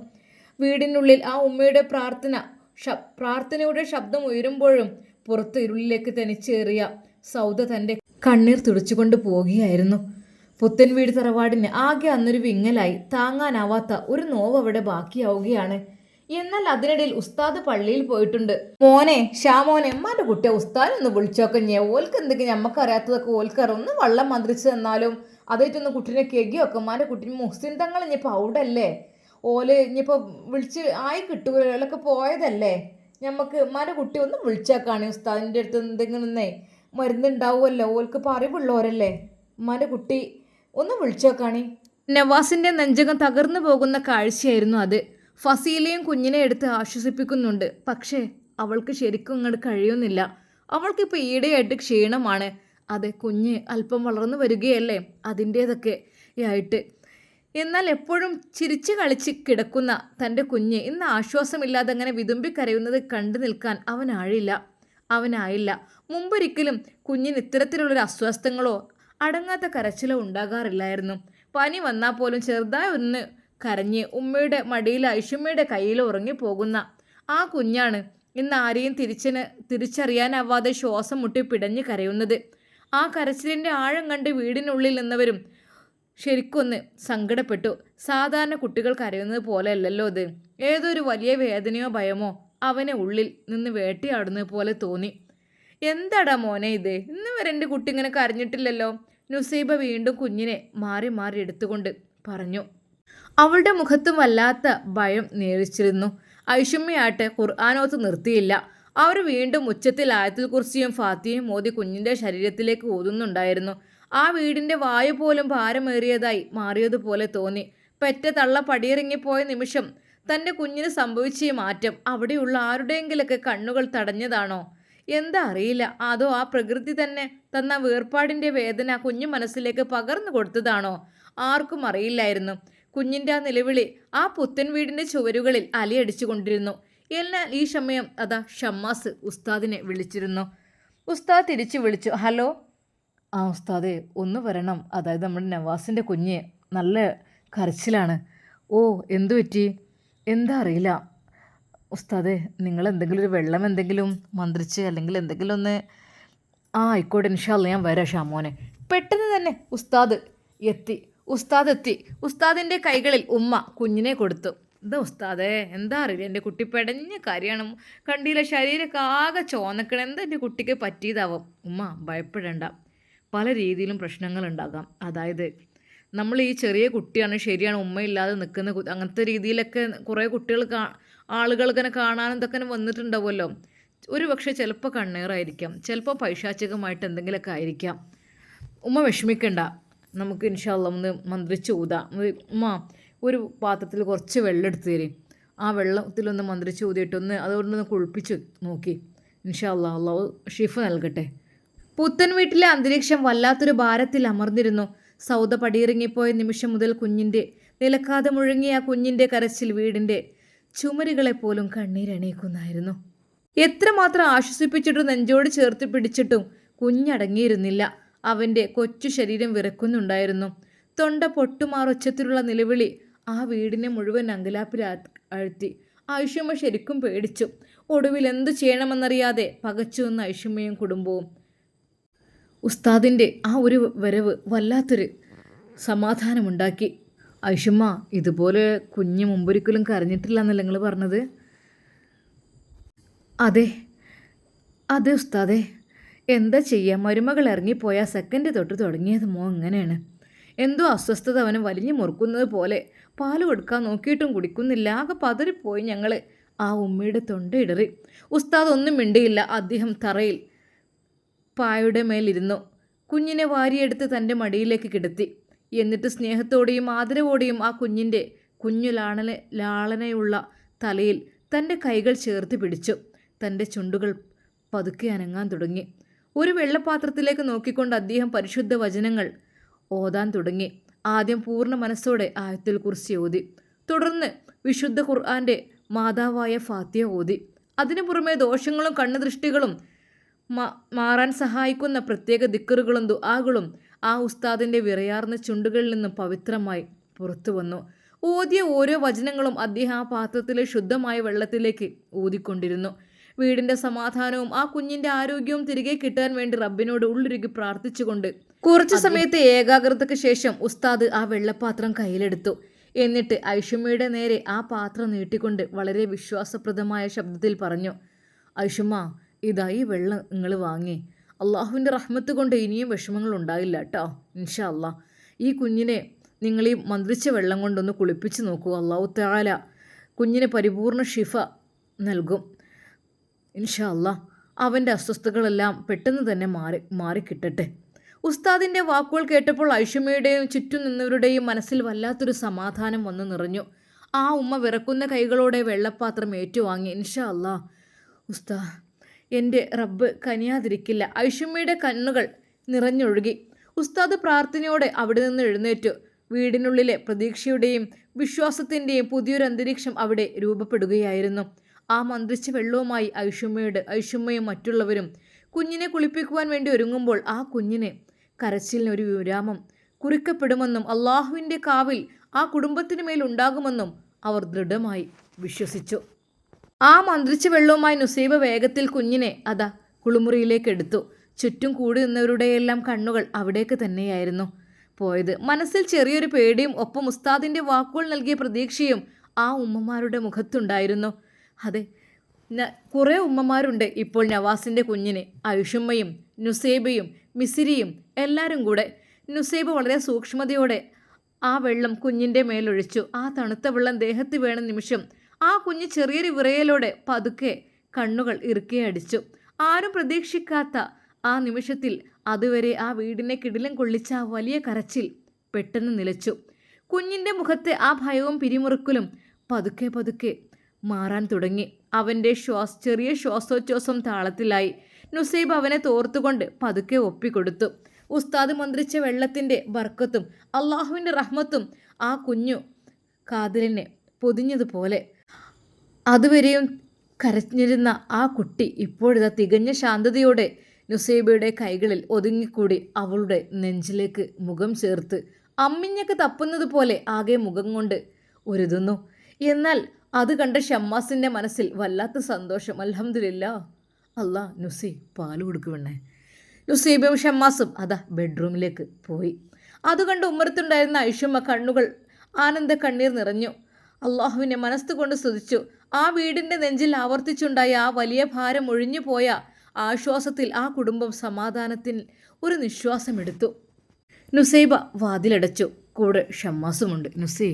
വീടിനുള്ളിൽ ആ ഉമ്മയുടെ പ്രാർത്ഥനയുടെ ശബ്ദം ഉയരുമ്പോഴും പുറത്ത് ഇരുളിലേക്ക് തനിച്ചേറിയ സൗദ തൻ്റെ കണ്ണീർ തുടിച്ചുകൊണ്ട് പോവുകയായിരുന്നു. പുത്തൻ വീട് തറവാടിന് ആകെ അന്നൊരു വിങ്ങലായി. താങ്ങാനാവാത്ത ഒരു നോവ് അവിടെ ബാക്കിയാവുകയാണ്. എന്നാൽ അതിനിടയിൽ ഉസ്താദ് പള്ളിയിൽ പോയിട്ടുണ്ട്. മോനെ, ഷാമോനെ, എമ്മാൻ്റെ കുട്ടിയെ ഉസ്താദൊന്ന് വിളിച്ചോക്കെ ഓൽക്ക് എന്തെങ്കിലും ഞമ്മക്കറിയാത്തതൊക്കെ ഓൽക്കറിയാം. ഒന്ന് വെള്ളം മന്ത്രിച്ച് തന്നാലും അതായിട്ടൊന്ന് കുട്ടീനെ കെഗിയൊക്കെ. എമ്മാൻ്റെ കുട്ടീനെ മുഹ്സിൻ തങ്ങൾ ഇനിയിപ്പോൾ അവിടെ അല്ലേ, ഓല് ഇനിയിപ്പോൾ വിളിച്ച് ആയി കിട്ടൂല, ഓലൊക്കെ പോയതല്ലേ. ഞമ്മക്ക് എമ്മാൻ്റെ കുട്ടി ഒന്ന് വിളിച്ചേക്കാണ് ഉസ്താദിൻ്റെ അടുത്ത് എന്തെങ്കിലും മരുന്നുണ്ടാവുമല്ലോ, ഓൽക്ക് അറിവുള്ളവരല്ലേ. ഉമ്മാൻ്റെ കുട്ടി ഒന്ന് വിളിച്ചേക്കാണി. നവാസിൻ്റെ നെഞ്ചകം തകർന്നു പോകുന്ന കാഴ്ചയായിരുന്നു അത്. ഫസീലയും കുഞ്ഞിനെ എടുത്ത് ആശ്വസിപ്പിക്കുന്നുണ്ട്. പക്ഷേ അവൾക്ക് ശരിക്കും അങ്ങോട്ട് കഴിയുന്നില്ല. അവൾക്കിപ്പോൾ ഈടെയായിട്ട് ക്ഷീണമാണ്. അതെ, കുഞ്ഞ് അല്പം വളർന്നു വരികയല്ലേ, അതിൻ്റേതൊക്കെ ആയിട്ട്. എന്നാൽ എപ്പോഴും ചിരിച്ചു കളിച്ച് കിടക്കുന്ന തൻ്റെ കുഞ്ഞ് ഇന്ന് ആശ്വാസമില്ലാതെ അങ്ങനെ വിതുമ്പിക്കരയുന്നത് കണ്ടു നിൽക്കാൻ അവനായില്ല. മുമ്പൊരിക്കലും കുഞ്ഞിന് ഇത്തരത്തിലുള്ളൊരു അസ്വസ്ഥങ്ങളോ അടങ്ങാത്ത കരച്ചിലോ ഉണ്ടാകാറില്ലായിരുന്നു. പനി വന്നാൽ പോലും ചെറുതായി ഒന്ന് കരഞ്ഞ് ഉമ്മയുടെ മടിയിൽ ഐഷുമ്മയുടെ കയ്യിൽ ഉറങ്ങിപ്പോകുന്ന ആ കുഞ്ഞാണ് ഇന്ന് ആരെയും തിരിച്ചറിയാനാവാതെ ശ്വാസം മുട്ടി പിടഞ്ഞ് കരയുന്നത്. ആ കരച്ചിലിൻ്റെ ആഴം കണ്ട് വീടിനുള്ളിൽ നിന്നവരും ശരിക്കൊന്ന് സങ്കടപ്പെട്ടു. സാധാരണ കുട്ടികൾ കരയുന്നത് പോലെയല്ലല്ലോ ഇത്. ഏതൊരു വലിയ വേദനയോ ഭയമോ അവനെ ഉള്ളിൽ നിന്ന് വേട്ടയാടുന്നത് പോലെ തോന്നി. എന്താടാ മോനെ ഇത്? ഇന്ന് വരെ എൻ്റെ കുട്ടി ഇങ്ങനെ കരഞ്ഞിട്ടില്ലല്ലോ. നുസൈബ വീണ്ടും കുഞ്ഞിനെ മാറി മാറി എടുത്തുകൊണ്ട് പറഞ്ഞു. അവളുടെ മുഖത്തും വല്ലാത്ത ഭയം നേരിച്ചിരുന്നു. ഐഷമ്മയാട്ടെ ഖുർആനോത്ത് നിർത്തിയില്ല. അവർ വീണ്ടും ഉച്ചത്തിൽ ആയത്തുൽ കുർസിയും ഫാത്തിഹയും മോദി കുഞ്ഞിൻ്റെ ശരീരത്തിലേക്ക് ഊതുന്നുണ്ടായിരുന്നു. ആ വീടിൻ്റെ വായു പോലും ഭാരമേറിയതായി മാറിയതുപോലെ തോന്നി. പെറ്റ തള്ള പടിയിറങ്ങിപ്പോയ നിമിഷം തൻ്റെ കുഞ്ഞിന് സംഭവിച്ച ഈ മാറ്റം അവിടെയുള്ള ആരുടെയെങ്കിലൊക്കെ കണ്ണുകൾ തടഞ്ഞതാണോ? എന്താ അറിയില്ല. അതോ ആ പ്രകൃതി തന്നെ തന്ന വേർപാടിൻ്റെ വേദന കുഞ്ഞു മനസ്സിലേക്ക് പകർന്നു കൊടുത്തതാണോ? ആർക്കും അറിയില്ലായിരുന്നു. കുഞ്ഞിൻ്റെ ആ നിലവിളി ആ പുത്തൻ വീടിൻ്റെ ചുവരുകളിൽ അലയടിച്ചു കൊണ്ടിരുന്നു. എന്നാൽ ഈ സമയം അതാ ഷമ്മാസ് ഉസ്താദിനെ വിളിച്ചിരുന്നു. ഉസ്താദ് തിരിച്ചു വിളിച്ചു. ഹലോ. ആ ഉസ്താദെ, ഒന്ന് വരണം. അതായത് നമ്മുടെ നവാസിൻ്റെ കുഞ്ഞ് നല്ല കരച്ചിലാണ്. ഓ, എന്തു പറ്റി? എന്താ അറിയില്ല ഉസ്താദെ. നിങ്ങൾ എന്തെങ്കിലും ഒരു വെള്ളം എന്തെങ്കിലും മന്ത്രിച്ച് അല്ലെങ്കിൽ എന്തെങ്കിലും ഒന്ന്. ആയിക്കോട്ടെ, ഇൻഷാ അല്ലാ ഞാൻ വരാം ഷാമോനെ. പെട്ടെന്ന് തന്നെ ഉസ്താദ് എത്തി. ഉസ്താദിൻ്റെ കൈകളിൽ ഉമ്മ കുഞ്ഞിനെ കൊടുത്തു. എന്താ ഉസ്താദേ, എന്താ അറിയില്ല, എൻ്റെ കുട്ടി പെടഞ്ഞ കാര്യമാണ്. കണ്ടില്ല, ശരീരമൊക്കെ ആകെ ചോന്നക്കണം. എന്താ എൻ്റെ കുട്ടിക്ക് പറ്റിയതാവും. ഉമ്മ ഭയപ്പെടേണ്ട, പല രീതിയിലും പ്രശ്നങ്ങളുണ്ടാകാം. അതായത് നമ്മൾ ഈ ചെറിയ കുട്ടിയാണ്, ശരിയാണ്, ഉമ്മയില്ലാതെ നിൽക്കുന്ന അങ്ങനത്തെ രീതിയിലൊക്കെ കുറേ കുട്ടികൾ ആളുകൾ ഇങ്ങനെ കാണാനും ഇതൊക്കെ വന്നിട്ടുണ്ടാവുമല്ലോ. ഒരു പക്ഷേ ചിലപ്പോൾ കണ്ണീറായിരിക്കാം, ചിലപ്പോൾ പൈശാചികമായിട്ട് എന്തെങ്കിലുമൊക്കെ ആയിരിക്കാം. ഉമ്മ വിഷമിക്കണ്ട, നമുക്ക് ഇൻഷാ അല്ലാ ഒന്ന് മന്ത്രിച്ച് ഊതാം. ഉമ്മ ഒരു പാത്രത്തിൽ കുറച്ച് വെള്ളം എടുത്ത് തരും. ആ വെള്ളത്തിലൊന്ന് മന്ത്രിച്ച് ഊതിയിട്ടൊന്ന് അതുകൊണ്ടൊന്ന് കുളിപ്പിച്ച് നോക്കി. ഇൻഷാ അല്ലാ അല്ലാഹു ഷിഫ നൽകട്ടെ. പുത്തൻ വീട്ടിലെ അന്തരീക്ഷം വല്ലാത്തൊരു ഭാരത്തിൽ അമർന്നിരുന്നു. സൗദ പടിയിറങ്ങിപ്പോയ നിമിഷം മുതൽ കുഞ്ഞിൻ്റെ നിലക്കാതെ മുഴങ്ങിയ ആ കുഞ്ഞിൻ്റെ കരച്ചിൽ വീടിൻ്റെ ചുമരുകളെപ്പോലും കണ്ണീരണിയിക്കുന്നായിരുന്നു. എത്രമാത്രം ആശ്വസിപ്പിച്ചിട്ടും നെഞ്ചോട് ചേർത്ത് പിടിച്ചിട്ടും കുഞ്ഞടങ്ങിയിരുന്നില്ല. അവൻ്റെ കൊച്ചു ശരീരം വിറക്കുന്നുണ്ടായിരുന്നു. തൊണ്ട പൊട്ടുമാറൊച്ചത്തിലുള്ള നിലവിളി ആ വീടിനെ മുഴുവൻ അങ്കലാപ്പിൽ ആഴ്ത്തി. ഐഷുമ്മ ശരിക്കും പേടിച്ചു. ഒടുവിൽ എന്തു ചെയ്യണമെന്നറിയാതെ പകച്ചു വന്ന ഐഷുമ്മയും കുടുംബവും. ഉസ്താദിൻ്റെ ആ ഒരു വരവ് വല്ലാത്തൊരു സമാധാനമുണ്ടാക്കി. ഐഷുമ്മ, ഇതുപോലെ കുഞ്ഞ് മുമ്പൊരിക്കലും കരഞ്ഞിട്ടില്ല എന്നല്ല നിങ്ങൾ പറഞ്ഞത്? അതെ അതെ ഉസ്താദേ, എന്താ ചെയ്യുക, മരുമകൾ ഇറങ്ങിപ്പോയാൽ സെക്കൻഡ് തൊട്ട് തുടങ്ങിയത് ഇങ്ങനെയാണ്. എന്തോ അസ്വസ്ഥത അവന് വലിഞ്ഞു മുറുക്കുന്നത് പോലെ. പാല് കൊടുക്കാൻ നോക്കിയിട്ടും കുടിക്കുന്നില്ല. ആകെ പതറിപ്പോയി ഞങ്ങൾ. ആ ഉമ്മയുടെ തൊണ്ടയിടറി. ഉസ്താദ് ഒന്നും മിണ്ടിയില്ല. അദ്ദേഹം തറയിൽ പായയുടെ മേലിരുന്നു. കുഞ്ഞിനെ വാരിയെടുത്ത് തൻ്റെ മടിയിലേക്ക് കിടത്തി. എന്നിട്ട് സ്നേഹത്തോടെയും ആദരവോടെയും ആ കുഞ്ഞിൻ്റെ കുഞ്ഞു ലാളനയുള്ള തലയിൽ തൻ്റെ കൈകൾ ചേർത്ത് പിടിച്ചു. തൻ്റെ ചുണ്ടുകൾ പതുക്കെ അനങ്ങാൻ തുടങ്ങി. ഒരു വെള്ളപാത്രത്തിലേക്ക് നോക്കിക്കൊണ്ട് അദ്ദേഹം പരിശുദ്ധ വചനങ്ങൾ ഓതാൻ തുടങ്ങി. ആദ്യം പൂർണ്ണ മനസ്സോടെ ആയത്തുൽ കുർസി ഓതി. തുടർന്ന് വിശുദ്ധ ഖുർആൻ്റെ മാതാവായ ഫാത്തിയ ഓതി. അതിനു പുറമെ ദോഷങ്ങളും കണ്ണുദൃഷ്ടികളും മാറാൻ സഹായിക്കുന്ന പ്രത്യേക ദിക്കറുകളും ദുആകളും ആ ഉസ്താദിൻ്റെ വിറയാർന്ന ചുണ്ടുകളിൽ നിന്നും പവിത്രമായി പുറത്തു വന്നു. ഓതിയ ഓരോ വചനങ്ങളും അദ്ദേഹം ആ പാത്രത്തിലെ ശുദ്ധമായ വെള്ളത്തിലേക്ക് ഊതിക്കൊണ്ടിരുന്നു. വീടിൻ്റെ സമാധാനവും ആ കുഞ്ഞിൻ്റെ ആരോഗ്യവും തിരികെ കിട്ടാൻ വേണ്ടി റബ്ബിനോട് ഉള്ളുരുകി പ്രാർത്ഥിച്ചുകൊണ്ട് കുറച്ചു സമയത്തെ ഏകാഗ്രതയ്ക്ക് ശേഷം ഉസ്താദ് ആ വെള്ളപ്പാത്രം കയ്യിലെടുത്തു. എന്നിട്ട് ഐഷുമ്മയുടെ നേരെ ആ പാത്രം നീട്ടിക്കൊണ്ട് വളരെ വിശ്വാസപ്രദമായ ശബ്ദത്തിൽ പറഞ്ഞു, ഐഷുമ്മ, ഇതാ ഈ വെള്ളം നിങ്ങൾ വാങ്ങി. അള്ളാഹുവിൻ്റെ റഹ്മത്ത് കൊണ്ട് ഇനിയും വിഷമങ്ങൾ ഉണ്ടായില്ല കേട്ടോ. ഇൻഷാ അല്ലാ ഈ കുഞ്ഞിനെ നിങ്ങൾ ഈ മന്ത്രിച്ച വെള്ളം കൊണ്ടൊന്ന് കുളിപ്പിച്ച് നോക്കൂ. അള്ളാഹു തആല കുഞ്ഞിന് പരിപൂർണ ഷിഫ നൽകും. ഇൻഷാ അല്ലാ അവൻ്റെ അസ്വസ്ഥതകളെല്ലാം പെട്ടെന്ന് തന്നെ മാറിക്കിട്ടട്ടെ. ഉസ്താദിൻ്റെ വാക്കുകൾ കേട്ടപ്പോൾ ഐഷുമ്മയുടെയും ചുറ്റും നിന്നവരുടെയും മനസ്സിൽ വല്ലാത്തൊരു സമാധാനം വന്നു നിറഞ്ഞു. ആ ഉമ്മ വിറക്കുന്ന കൈകളോടെ വെള്ളപ്പാത്രം ഏറ്റുവാങ്ങി. ഇൻഷാ അല്ലാ ഉസ്താ, എൻ്റെ റബ്ബ് കനിയാതിരിക്കില്ല. ഐഷുമ്മയുടെ കണ്ണുകൾ നിറഞ്ഞൊഴുകി. ഉസ്താദ് പ്രാർത്ഥനയോടെ അവിടെ നിന്ന് എഴുന്നേറ്റു. വീടിനുള്ളിലെ പ്രതീക്ഷയുടെയും വിശ്വാസത്തിൻ്റെയും പുതിയൊരു അന്തരീക്ഷം അവിടെ രൂപപ്പെടുകയായിരുന്നു. ആ മന്ത്രിച്ച വെള്ളവുമായി ഐഷുമ്മയും മറ്റുള്ളവരും കുഞ്ഞിനെ കുളിപ്പിക്കുവാൻ വേണ്ടി ഒരുങ്ങുമ്പോൾ ആ കുഞ്ഞിന് കരച്ചിലിന് ഒരു വിരാമം കുറിക്കപ്പെടുമെന്നും അള്ളാഹുവിൻ്റെ കാവിൽ ആ കുടുംബത്തിനു മേൽ ഉണ്ടാകുമെന്നും അവർ ദൃഢമായി വിശ്വസിച്ചു. ആ മന്ത്രിച്ച വെള്ളവുമായി നുസൈബ വേഗത്തിൽ കുഞ്ഞിനെ അതാ കുളിമുറിയിലേക്ക് എടുത്തു. ചുറ്റും കൂടി നിന്നവരുടെയെല്ലാം കണ്ണുകൾ അവിടേക്ക് തന്നെയായിരുന്നു പോയത്. മനസ്സിൽ ചെറിയൊരു പേടിയും ഒപ്പം ഉസ്താദിൻ്റെ വാക്കുകൾ നൽകിയ പ്രതീക്ഷയും ആ ഉമ്മമാരുടെ മുഖത്തുണ്ടായിരുന്നു. അതെ, കുറേ ഉമ്മമാരുണ്ട് ഇപ്പോൾ നവാസിൻ്റെ കുഞ്ഞിന്. ഐഷുമ്മയും നുസൈബയും മിസിരിയും എല്ലാവരും കൂടെ. നുസൈബ വളരെ സൂക്ഷ്മതയോടെ ആ വെള്ളം കുഞ്ഞിൻ്റെ മേലൊഴിച്ചു. ആ തണുത്ത വെള്ളം ദേഹത്ത് വീണ നിമിഷം ആ കുഞ്ഞ് ചെറിയൊരു വിറയലോടെ പതുക്കെ കണ്ണുകൾ ഇറുക്കെ അടിച്ചു. ആരും പ്രതീക്ഷിക്കാത്ത ആ നിമിഷത്തിൽ അതുവരെ ആ വീടിനെ കിടിലം കൊള്ളിച്ച ആ വലിയ കരച്ചിൽ പെട്ടെന്ന് നിലച്ചു. കുഞ്ഞിൻ്റെ മുഖത്തെ ആ ഭയവും പിരിമുറുക്കലും പതുക്കെ പതുക്കെ മാറാൻ തുടങ്ങി. അവൻ്റെ ചെറിയ ശ്വാസോച്ഛ്വാസം താളത്തിലായി. നുസൈബ് അവനെ തോർത്തുകൊണ്ട് പതുക്കെ ഒപ്പിക്കൊടുത്തു. ഉസ്താദ് മന്ത്രിച്ച വെള്ളത്തിൻ്റെ ബർക്കത്തും അള്ളാഹുവിൻ്റെ റഹ്മത്തും ആ കുഞ്ഞു കാതിലിനെ പൊതിഞ്ഞതുപോലെ. അതുവരെയും കരഞ്ഞിരുന്ന ആ കുട്ടി ഇപ്പോഴിതാ തികഞ്ഞ ശാന്തതയോടെ നുസൈബയുടെ കൈകളിൽ ഒതുങ്ങിക്കൂടി അവളുടെ നെഞ്ചിലേക്ക് മുഖം ചേർത്ത് അമ്മിഞ്ഞൊക്കെ തപ്പുന്നത് പോലെ ആകെ മുഖം കൊണ്ട് ഒരുതുന്നു. എന്നാൽ അത് കണ്ട ഷമ്മാസിൻ്റെ മനസ്സിൽ വല്ലാത്ത സന്തോഷം. അൽഹംദുലില്ലാ, അല്ലാ നുസി പാല് കൊടുക്കുവണ്ണേ. നുസൈബയും ഷമ്മാസും അതാ ബെഡ്റൂമിലേക്ക് പോയി. അത് കണ്ട് ഉമ്മറത്തുണ്ടായിരുന്ന ഐഷുമ്മ കണ്ണുകൾ ആനന്ദ കണ്ണീർ നിറഞ്ഞു. അള്ളാഹുവിനെ മനസ്സുകൊണ്ട് സ്തുതിച്ചു. ആ വീടിൻ്റെ നെഞ്ചിൽ ആവർത്തിച്ചുണ്ടായ ആ വലിയ ഭാരം ഒഴിഞ്ഞു പോയ ആശ്വാസത്തിൽ ആ കുടുംബം സമാധാനത്തിൽ ഒരു നിശ്വാസമെടുത്തു. നുസൈബ വാതിലടച്ചു. കൂടെ ഷമ്മാസുമുണ്ട്. നുസൈ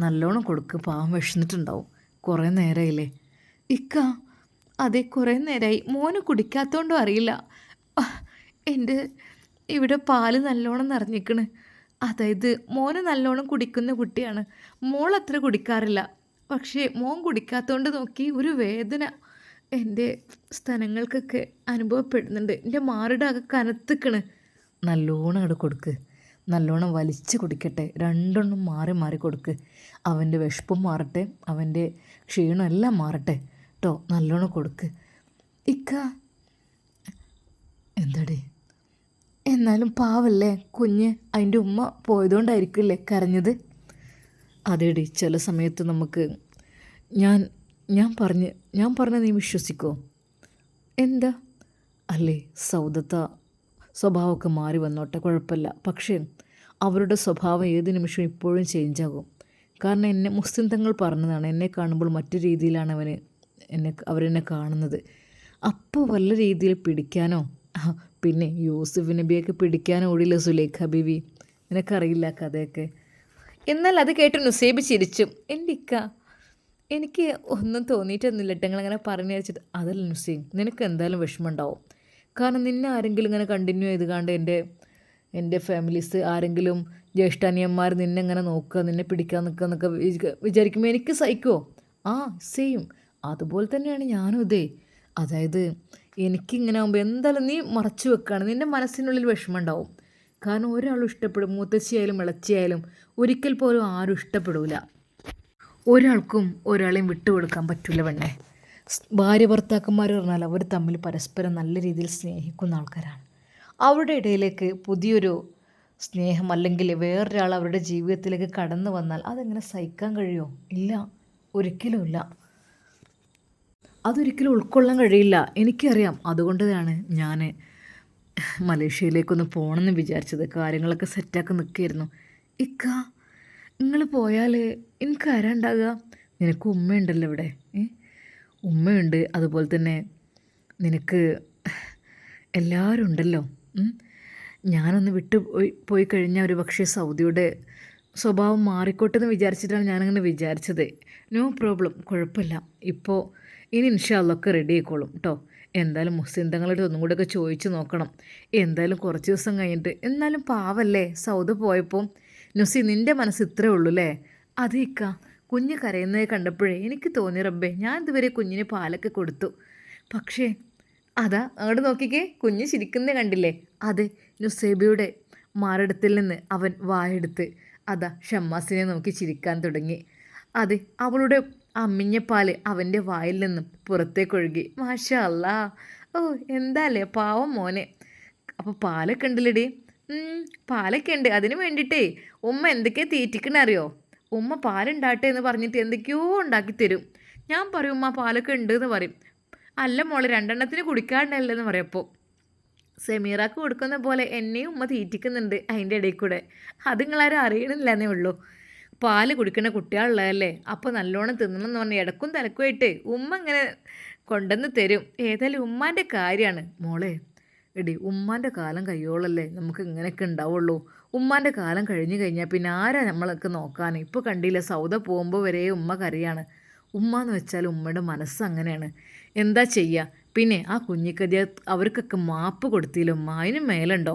നല്ലോണം കൊടുക്ക്, പാവം വിഷന്നിട്ടുണ്ടാവും. കുറേ നേരമായില്ലേ? ഇക്ക അതെ, കുറേ നേരമായി. മോന് കുടിക്കാത്തോണ്ടും അറിയില്ല, എൻ്റെ ഇവിടെ പാല് നല്ലോണം നിറഞ്ഞിക്കണ്. അതായത് മോന് നല്ലോണം കുടിക്കുന്ന കുട്ടിയാണ്, മോൾ അത്ര കുടിക്കാറില്ല. പക്ഷേ മോൻ കുടിക്കാത്തോണ്ട് നോക്കി ഒരു വേദന എൻ്റെ സ്ഥലങ്ങൾക്കൊക്കെ അനുഭവപ്പെടുന്നുണ്ട്. എൻ്റെ മാറിടാകെ കനത്തിക്കണ്. നല്ലോണം അങ്ങോട്ട് കൊടുക്ക്, നല്ലോണം വലിച്ച് കുടിക്കട്ടെ. രണ്ടെണ്ണം മാറി മാറി കൊടുക്ക്. അവൻ്റെ വിശപ്പും മാറട്ടെ, അവൻ്റെ ക്ഷീണം എല്ലാം മാറട്ടെ കേട്ടോ. നല്ലോണം കൊടുക്ക്. ഇക്ക എന്താടേ? എന്നാലും പാവല്ലേ കുഞ്ഞ്, അതിൻ്റെ ഉമ്മ പോയതുകൊണ്ടായിരിക്കില്ലേ കരഞ്ഞത്? അതേടി, ചില സമയത്ത് നമുക്ക് ഞാൻ പറഞ്ഞ നീ വിശ്വസിക്കോ? എന്താ? അല്ലേ, സൗദത്ത സ്വഭാവമൊക്കെ മാറി വന്നോട്ടെ, കുഴപ്പമില്ല. പക്ഷേ അവരുടെ സ്വഭാവം ഏത് നിമിഷവും ഇപ്പോഴും ചേഞ്ചാകും. കാരണം എന്നെ മുസ്ലിം തങ്ങൾ പറഞ്ഞതാണ്, എന്നെ കാണുമ്പോൾ മറ്റു രീതിയിലാണ് അവരെന്നെ കാണുന്നത്. അപ്പോൾ വല്ല രീതിയിൽ പിടിക്കാനോ, പിന്നെ യൂസുഫ് നബിയൊക്കെ പിടിക്കാനോ ഓടില്ല സുലേഖ ബീവി. നിനക്കറിയില്ല കഥയൊക്കെ. എന്നാൽ അത് കേട്ട് നുസൈബ് ചിരിച്ചു. എൻ്റെ ഇക്ക, എനിക്ക് ഒന്നും തോന്നിയിട്ടൊന്നുമില്ല കേട്ടോ നിങ്ങളങ്ങനെ പറഞ്ഞു വെച്ചിട്ട്. അതല്ല നുസൈം, നിനക്ക് എന്തായാലും വിഷമമുണ്ടാവും. കാരണം നിന്നെ ആരെങ്കിലും ഇങ്ങനെ കണ്ടിന്യൂ ചെയ്ത് കണ്ട് എൻ്റെ ഫാമിലീസ് ആരെങ്കിലും ജ്യേഷ്ഠാനിയന്മാർ നിന്നെ ഇങ്ങനെ നോക്കുക, നിന്നെ പിടിക്കാൻ നിൽക്കുക എന്നൊക്കെ വിചാരിക്കുമ്പോൾ എനിക്ക് സഹിക്കുമോ? സെയിം അതുപോലെ തന്നെയാണ് ഞാനും ഇതേ. അതായത് എനിക്കിങ്ങനെ ആകുമ്പോൾ എന്തായാലും നീ മറച്ചു വെക്കുകയാണ്, നിൻ്റെ മനസ്സിനുള്ളിൽ വിഷമം ഉണ്ടാവും. കാരണം ഒരാളും ഇഷ്ടപ്പെടും, മൂത്തച്ചിയായാലും ഇളച്ചിയായാലും ഒരിക്കൽ പോലും ആരും ഇഷ്ടപ്പെടില്ല. ഒരാൾക്കും ഒരാളെയും വിട്ടുകൊടുക്കാൻ പറ്റില്ല പെണ്ണേ. ഭാര്യ ഭർത്താക്കന്മാർ പറഞ്ഞാൽ അവർ തമ്മിൽ പരസ്പരം നല്ല രീതിയിൽ സ്നേഹിക്കുന്ന ആൾക്കാരാണ്. അവരുടെ ഇടയിലേക്ക് പുതിയൊരു സ്നേഹം അല്ലെങ്കിൽ വേറൊരാൾ അവരുടെ ജീവിതത്തിലേക്ക് കടന്നു വന്നാൽ അതെങ്ങനെ സഹിക്കാൻ കഴിയുമോ? ഇല്ല, ഒരിക്കലുമില്ല. അതൊരിക്കലും ഉൾക്കൊള്ളാൻ കഴിയില്ല. എനിക്കറിയാം. അതുകൊണ്ടാണ് ഞാൻ മലേഷ്യയിലേക്കൊന്ന് പോകണമെന്ന് വിചാരിച്ചത്. കാര്യങ്ങളൊക്കെ സെറ്റാക്കി നിൽക്കുകയായിരുന്നു. ഇക്ക, നിങ്ങൾ പോയാൽ എനിക്ക് ആരാ ഉണ്ടാകുക? നിനക്ക് ഉമ്മയുണ്ടല്ലോ ഇവിടെ. ഉമ്മയുണ്ട്, അതുപോലെ തന്നെ നിനക്ക് എല്ലാവരും ഉണ്ടല്ലോ. ഞാനൊന്ന് പോയി കഴിഞ്ഞാൽ ഒരു പക്ഷേ സൗദിയുടെ സ്വഭാവം മാറിക്കോട്ടെ എന്ന് വിചാരിച്ചിട്ടാണ് ഞാനങ്ങനെ വിചാരിച്ചത്. നോ പ്രോബ്ലം, കുഴപ്പമില്ല. ഇപ്പോൾ ഇനി ഇൻഷാ അല്ലാഹ് ഒക്കെ റെഡി ആയിക്കോളും കേട്ടോ. എന്തായാലും മുസ്ലിം തങ്ങളുടെ ഒന്നും കൂടെയൊക്കെ ചോദിച്ച് നോക്കണം. എന്തായാലും കുറച്ച് ദിവസം കഴിഞ്ഞിട്ട്. എന്നാലും പാവല്ലേ സൗദ പോയപ്പോൾ. നുസി, നിൻ്റെ മനസ്സ് ഇത്രേ ഉള്ളൂ അല്ലേ? അതേ ഇക്ക, കുഞ്ഞ് കരയുന്നത് കണ്ടപ്പോഴേ എനിക്ക് തോന്നി, റബ്ബേ ഞാൻ ഇതുവരെ കുഞ്ഞിന് പാലൊക്കെ കൊടുത്തു. പക്ഷേ അതാ അങ്ങോട്ട് നോക്കിക്കേ, കുഞ്ഞ് ചിരിക്കുന്നേ കണ്ടില്ലേ? അതെ, നുസൈബയുടെ മാറിടത്തിൽ നിന്ന് അവൻ വായെടുത്ത് അതാ ഷമ്മാസിനെ നോക്കി ചിരിക്കാൻ തുടങ്ങി. അതെ, അവളുടെ അമ്മിഞ്ഞപ്പാൽ അവൻ്റെ വായിൽ നിന്നും പുറത്തേക്കൊഴുകി. മാഷാ അല്ലാ, ഓ എന്താല്ലേ പാവം മോനെ. അപ്പോൾ പാലൊക്കെ ഉണ്ടല്ലേടി? പാലൊക്കെ ഉണ്ട്. അതിന് വേണ്ടിയിട്ടേ ഉമ്മ എന്തൊക്കെയാണ് തീറ്റിക്കണറിയോ? ഉമ്മ പാലുണ്ടാട്ടെ എന്ന് പറഞ്ഞിട്ട് എന്തൊക്കെയോ ഉണ്ടാക്കി തരും. ഞാൻ പറയും ഉമ്മ പാലൊക്കെ ഉണ്ട് എന്ന് പറയും. അല്ല മോളെ, 2 എണ്ണത്തിന് കുടിക്കാണ്ടല്ലെന്ന് പറയപ്പോൾ. സെമീറാക്ക് കൊടുക്കുന്ന പോലെ എന്നെയും ഉമ്മ തീറ്റിക്കുന്നുണ്ട് അതിൻ്റെ ഇടയിൽ കൂടെ. അത് നിങ്ങളാരും അറിയണില്ലെന്നേ ഉള്ളൂ. പാല് കുടിക്കുന്ന കുട്ടികളുള്ളതല്ലേ, അപ്പോൾ നല്ലോണം തിന്നണം എന്ന് പറഞ്ഞാൽ ഇടക്കും തലക്കുമായിട്ട് ഉമ്മ ഇങ്ങനെ കൊണ്ടുവന്ന് തരും. ഏതായാലും ഉമ്മാൻ്റെ കാര്യമാണ് മോളെ. എടി, ഉമ്മാൻ്റെ കാലം കഴിയോളല്ലേ നമുക്ക് ഇങ്ങനെയൊക്കെ ഉണ്ടാവുള്ളൂ. ഉമ്മാൻ്റെ കാലം കഴിഞ്ഞ് കഴിഞ്ഞാൽ പിന്നെ ആരാ നമ്മളൊക്കെ നോക്കാൻ? ഇപ്പോൾ കണ്ടില്ല, സൗദ പോകുമ്പോൾ വരെ ഉമ്മ കരയാണ്. ഉമ്മ എന്ന് വെച്ചാൽ ഉമ്മയുടെ മനസ്സ് അങ്ങനെയാണ്. എന്താ ചെയ്യുക? പിന്നെ ആ കുഞ്ഞിക്കതിയ അവർക്കൊക്കെ മാപ്പ് കൊടുത്തില്ല ഉമ്മ. അതിന് മേലുണ്ടോ?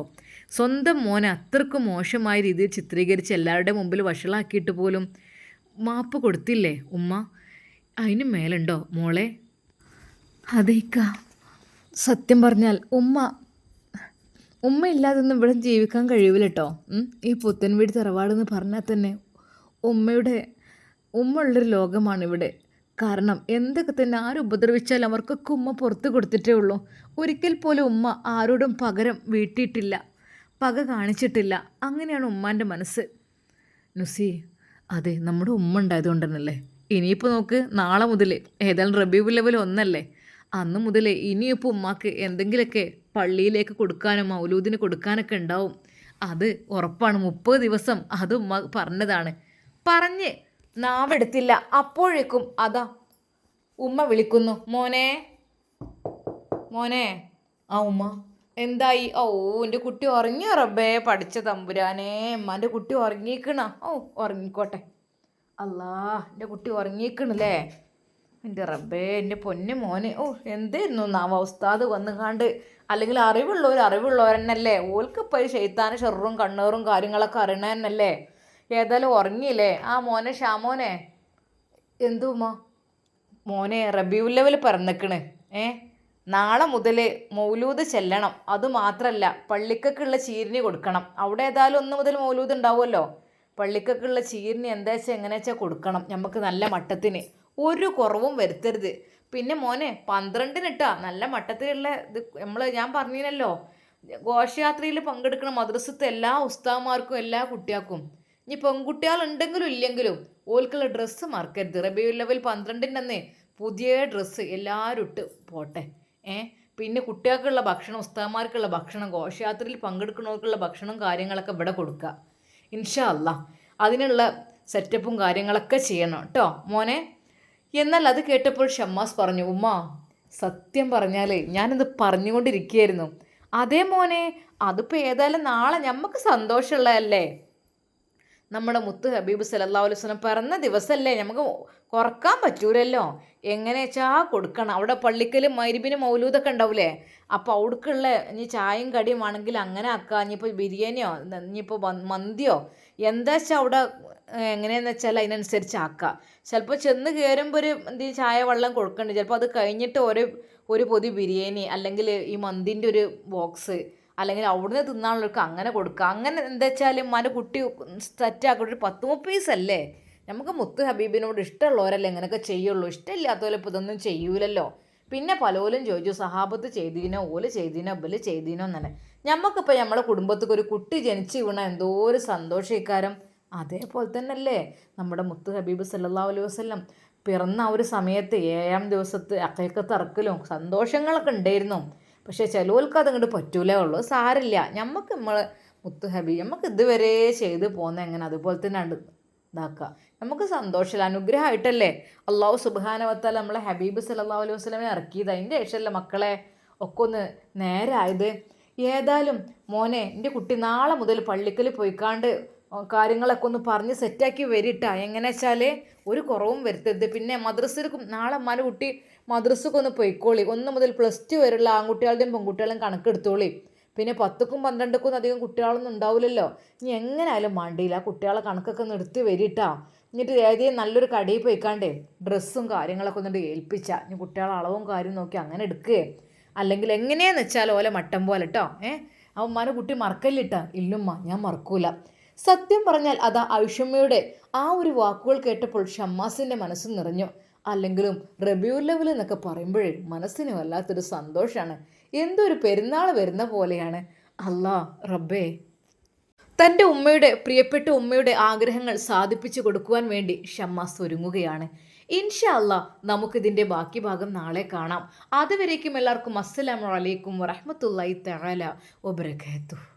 സ്വന്തം മോനെ അത്രക്കും മോശമായ രീതിയിൽ ചിത്രീകരിച്ച് എല്ലാവരുടെ മുമ്പിൽ വഷളാക്കിയിട്ട് പോലും മാപ്പ് കൊടുത്തില്ലേ ഉമ്മ? അതിന് മേലുണ്ടോ മോളെ? അതേക്ക, സത്യം പറഞ്ഞാൽ ഉമ്മ ഇല്ലാതൊന്നും ഇവിടെ ജീവിക്കാൻ കഴിയൂല കേട്ടോ. ഈ പുത്തൻ വീട് തറവാടെന്ന് പറഞ്ഞാൽ തന്നെ ഉമ്മ ഉള്ളൊരു ലോകമാണ് ഇവിടെ. കാരണം എന്തൊക്കെ തന്നെ ആരും ഉപദ്രവിച്ചാൽ അവർക്കൊക്കെ ഉമ്മ പുറത്ത് കൊടുത്തിട്ടേ ഉള്ളൂ. ഒരിക്കൽ പോലും ഉമ്മ ആരോടും പകരം വീട്ടിയിട്ടില്ല, പക കാണിച്ചിട്ടില്ല. അങ്ങനെയാണ് ഉമ്മാൻ്റെ മനസ്സ്. നുസി, അതെ, നമ്മുടെ ഉമ്മ ഉണ്ടായതുകൊണ്ട് തന്നെയല്ലേ. ഇനിയിപ്പോൾ നോക്ക്, നാളെ മുതൽ ഏതായാലും റബീഉൽ അവ്വൽ 1 അന്ന് മുതൽ ഇനിയിപ്പോൾ ഉമ്മാക്ക് എന്തെങ്കിലുമൊക്കെ പള്ളിയിലേക്ക് കൊടുക്കാനോ മൗലൂദിന് കൊടുക്കാനൊക്കെ ഉണ്ടാവും. അത് ഉറപ്പാണ്. 30 ദിവസം അത് ഉമ്മ പറഞ്ഞതാണ്. പറഞ്ഞ് നാവെടുത്തില്ല, അപ്പോഴേക്കും അതാ ഉമ്മ വിളിക്കുന്നു, മോനെ മോനെ. ആ ഉമ്മ എന്തായി? ഓ, എൻ്റെ കുട്ടി ഉറങ്ങിയോ റബ്ബേ, പഠിച്ച തമ്പുരാനേ. ഉമ്മാൻ്റെ കുട്ടി ഉറങ്ങിക്കണ? ഓ, ഉറങ്ങിക്കോട്ടെ. അല്ലാ, എൻ്റെ കുട്ടി ഉറങ്ങിക്കണല്ലേ. എൻ്റെ റബ്ബേ, എൻ്റെ പൊന്നു മോനെ. ഓ, എന്തായിരുന്നു നാവ ഉസ്താദ് വന്നുകാണ്ട്. അല്ലെങ്കിൽ അറിവുള്ളവരെന്നല്ലേ. ഓൽക്കിപ്പോൾ ശൈത്താന് ഷെറും കണ്ണേറും കാര്യങ്ങളൊക്കെ അറിയണന്നല്ലേ. ഏതായാലും ഉറങ്ങിയില്ലേ ആ മോനെ? ഷാമോനെ. എന്തുമ്മ? മോനെ, റബീഉൽ അവ്വൽ പറഞ്ഞേക്കണ്. നാളെ മുതൽ മൗലൂദ് ചെല്ലണം. അതുമാത്രമല്ല, പള്ളിക്കൊക്കെയുള്ള ചീരിനി കൊടുക്കണം. അവിടെ ഏതായാലും 1 മുതൽ മൗലൂദ് ഉണ്ടാവുമല്ലോ. പള്ളിക്കൊക്കെയുള്ള ചീരിനി എന്താ വെച്ചാൽ എങ്ങനെ വെച്ചാൽ കൊടുക്കണം. നമുക്ക് നല്ല മട്ടത്തിന് ഒരു കുറവും വരുത്തരുത്. പിന്നെ മോനെ, 12-ന് നല്ല മട്ടത്തിലുള്ള ഇത് ഞാൻ പറഞ്ഞില്ലല്ലോ, ഘോഷയാത്രയിൽ പങ്കെടുക്കണം മദ്രസത്തെ എല്ലാ ഉസ്താദന്മാർക്കും എല്ലാ കുട്ടികൾക്കും. ഇനി പെൺകുട്ടികളുണ്ടെങ്കിലും ഇല്ലെങ്കിലും ഓൽക്കുള്ള ഡ്രസ്സ് മറക്കരുത്. റബീഉൽ അവ്വൽ 12-ന് പുതിയ ഡ്രസ്സ് എല്ലാവരും ഇട്ട് പോട്ടെ. പിന്നെ കുട്ടികൾക്കുള്ള ഭക്ഷണം, ഉസ്താദന്മാർക്കുള്ള ഭക്ഷണം, ഘോഷയാത്രയിൽ പങ്കെടുക്കുന്നവർക്കുള്ള ഭക്ഷണം കാര്യങ്ങളൊക്കെ ഇവിടെ കൊടുക്കുക ഇൻഷാ അല്ലാ. അതിനുള്ള സെറ്റപ്പും കാര്യങ്ങളൊക്കെ ചെയ്യണം കേട്ടോ മോനെ. എന്നാൽ അത് കേട്ടപ്പോൾ ഷമ്മാസ് പറഞ്ഞു, ഉമ്മ സത്യം പറഞ്ഞാലേ ഞാനിത് പറഞ്ഞുകൊണ്ടിരിക്കുകയായിരുന്നു. അതേ മോനെ, അതിപ്പോൾ ഏതായാലും നാളെ നമുക്ക് സന്തോഷമുള്ളതല്ലേ. നമ്മുടെ മുത്ത് ഹബീബ് സല്ലല്ലാഹു അലൈഹി വസല്ലം പിറന്ന ദിവസമല്ലേ, നമുക്ക് കുറക്കാൻ പറ്റൂലല്ലോ. എങ്ങനെ വെച്ചാൽ കൊടുക്കണം. അവിടെ പള്ളിക്കൽ മഗ്‌രിബിന് മൗലൂദൊക്കെ ഉണ്ടാവില്ലേ, അപ്പോൾ അവിടേക്കുള്ള ഇനി ചായയും കടിയും ആണെങ്കിൽ അങ്ങനെ ആക്കുക. ഇനിയിപ്പോൾ ബിരിയാണിയോ ഇനിയിപ്പോൾ മന്തിയോ എന്താ വെച്ചാൽ അവിടെ എങ്ങനെയാണെന്ന് വെച്ചാൽ അതിനനുസരിച്ച് ആക്കുക. ചിലപ്പോൾ ചെന്ന് കയറുമ്പോൾ ഒരു എന്തെങ്കിലും ചായ വെള്ളം കൊടുക്കണ്ട. ചിലപ്പോൾ അത് കഴിഞ്ഞിട്ട് ഒരു പൊതി ബിരിയാണി അല്ലെങ്കിൽ ഈ മന്തിൻ്റെ ഒരു ബോക്സ് അല്ലെങ്കിൽ അവിടുന്ന് തിന്നാനുള്ളവർക്ക് അങ്ങനെ കൊടുക്കുക. അങ്ങനെ എന്താ വെച്ചാൽ ഉമ്മാൻ്റെ കുട്ടി സെറ്റാക്കുക. ഒരു 10-30 പീസല്ലേ. നമുക്ക് മുത്ത് ഹബീബിനോട് ഇഷ്ടമുള്ളവരല്ലേ ഇങ്ങനെയൊക്കെ ചെയ്യുള്ളൂ. ഇഷ്ടമില്ലാത്തവരെ ഇപ്പോൾ ഇതൊന്നും ചെയ്യൂലല്ലോ. പിന്നെ പലരും ചോദിച്ചു, സഹാബത്ത് ചെയ്തീനോ, ഓല് ചെയ്തീനോ, ബല് ചെയ്തീനോ എന്നല്ലേ. നമുക്കിപ്പോൾ നമ്മളെ കുടുംബത്തേക്ക് ഒരു കുട്ടി ജനിച്ച് വീണ എന്തോ ഒരു സന്തോഷീക്കാരം. അതേപോലെ തന്നെയല്ലേ നമ്മുടെ മുത്ത് ഹബീബ് സല്ലല്ലാഹു അലൈഹി വസല്ലം പിറന്ന ആ ഒരു സമയത്ത് 7-ാം ദിവസത്തെ അക്കീഖത്ത് അറക്കലും സന്തോഷങ്ങളൊക്കെ ഉണ്ടായിരുന്നു. പക്ഷേ ചിലവർക്ക് അതങ്ങോട്ട് പറ്റൂലേ ഉള്ളൂ. സാരില്ല, നമ്മൾ മുത്ത് ഹബീബ് നമുക്ക് ഇതുവരെ ചെയ്ത് പോകുന്ന എങ്ങനെ അതുപോലെ തന്നെ ഉണ്ട് ഇതാക്കുക. നമുക്ക് സന്തോഷമില്ല, അനുഗ്രഹമായിട്ടല്ലേ അള്ളാഹു സുബ്ഹാനഹു വ തആല നമ്മളെ ഹബീബ് സല്ലല്ലാഹു അലൈഹി വസല്ലമയെ ഇറക്കിയത്. അതിൻ്റെ ശേഷമല്ലേ മക്കളെ ഒക്കെ ഒന്ന് നേരായത്. ഏതായാലും മോനെ, എൻ്റെ കുട്ടി നാളെ മുതൽ പള്ളിക്കൽ പോയിക്കാണ്ട് കാര്യങ്ങളൊക്കെ ഒന്ന് പറഞ്ഞ് സെറ്റാക്കി വരിട്ടാ. എങ്ങനെ വെച്ചാൽ ഒരു കുറവും വരുത്തരുത്. പിന്നെ മദ്രസയിലേക്കും നാളെ അമ്മാൻ്റെ കുട്ടി മദ്രസക്ക് ഒന്ന് പോയിക്കോളി. 1 മുതൽ +2 വരെയുള്ള ആൺകുട്ടികളുടെയും പെൺകുട്ടികളുടെയും കണക്കെടുത്തോളി. പിന്നെ 10ക്കും 12ക്കും അധികം കുട്ടികളൊന്നും ഉണ്ടാവില്ലല്ലോ. ഇനി എങ്ങനെയായാലും വേണ്ടിയില്ല, ആ കുട്ടികളെ കണക്കൊക്കെ ഒന്ന് എടുത്ത് വരിട്ടാ. എന്നിട്ട് ഏതെങ്കിലും നല്ലൊരു കടയിൽ പോയിക്കാണ്ടേ ഡ്രസ്സും കാര്യങ്ങളൊക്കെ ഒന്നിട്ട് ഏൽപ്പിച്ചാൽ ഇനി കുട്ടികളെ അളവും കാര്യം നോക്കി അങ്ങനെ എടുക്കുക. അല്ലെങ്കിൽ എങ്ങനെയാന്ന് വെച്ചാൽ ഓലെ മട്ടം പോലെ കേട്ടോ. അവന്മാരെ കുട്ടി മറക്കല്ലിട്ടാ. ഇല്ലുമ്മ, ഞാൻ മറക്കൂല. സത്യം പറഞ്ഞാൽ അതാ ആയിഷമ്മയുടെ ആ ഒരു വാക്കുകൾ കേട്ടപ്പോൾ ഷമ്മാസിൻ്റെ മനസ്സ് നിറഞ്ഞു. അല്ലെങ്കിലും റബീഉൽ അവ്വൽ എന്നൊക്കെ പറയുമ്പോഴേ മനസ്സിന് വല്ലാത്തൊരു സന്തോഷമാണ്. എന്തോ ഒരു പെരുന്നാൾ വരുന്ന പോലെയാണ്. അല്ലാ റബ്ബേ, തൻ്റെ പ്രിയപ്പെട്ട ഉമ്മയുടെ ആഗ്രഹങ്ങൾ സാധിപ്പിച്ചു കൊടുക്കുവാൻ വേണ്ടി ഷമ്മാസ് ഒരുങ്ങുകയാണ്. ഇൻഷാ അല്ലാ നമുക്കിതിൻ്റെ ബാക്കി ഭാഗം നാളെ കാണാം. അതുവരേക്കും എല്ലാവർക്കും അസ്സലാമു അലൈക്കും വറഹ്മത്തുള്ളാഹി തആല വബറകാതുഹു.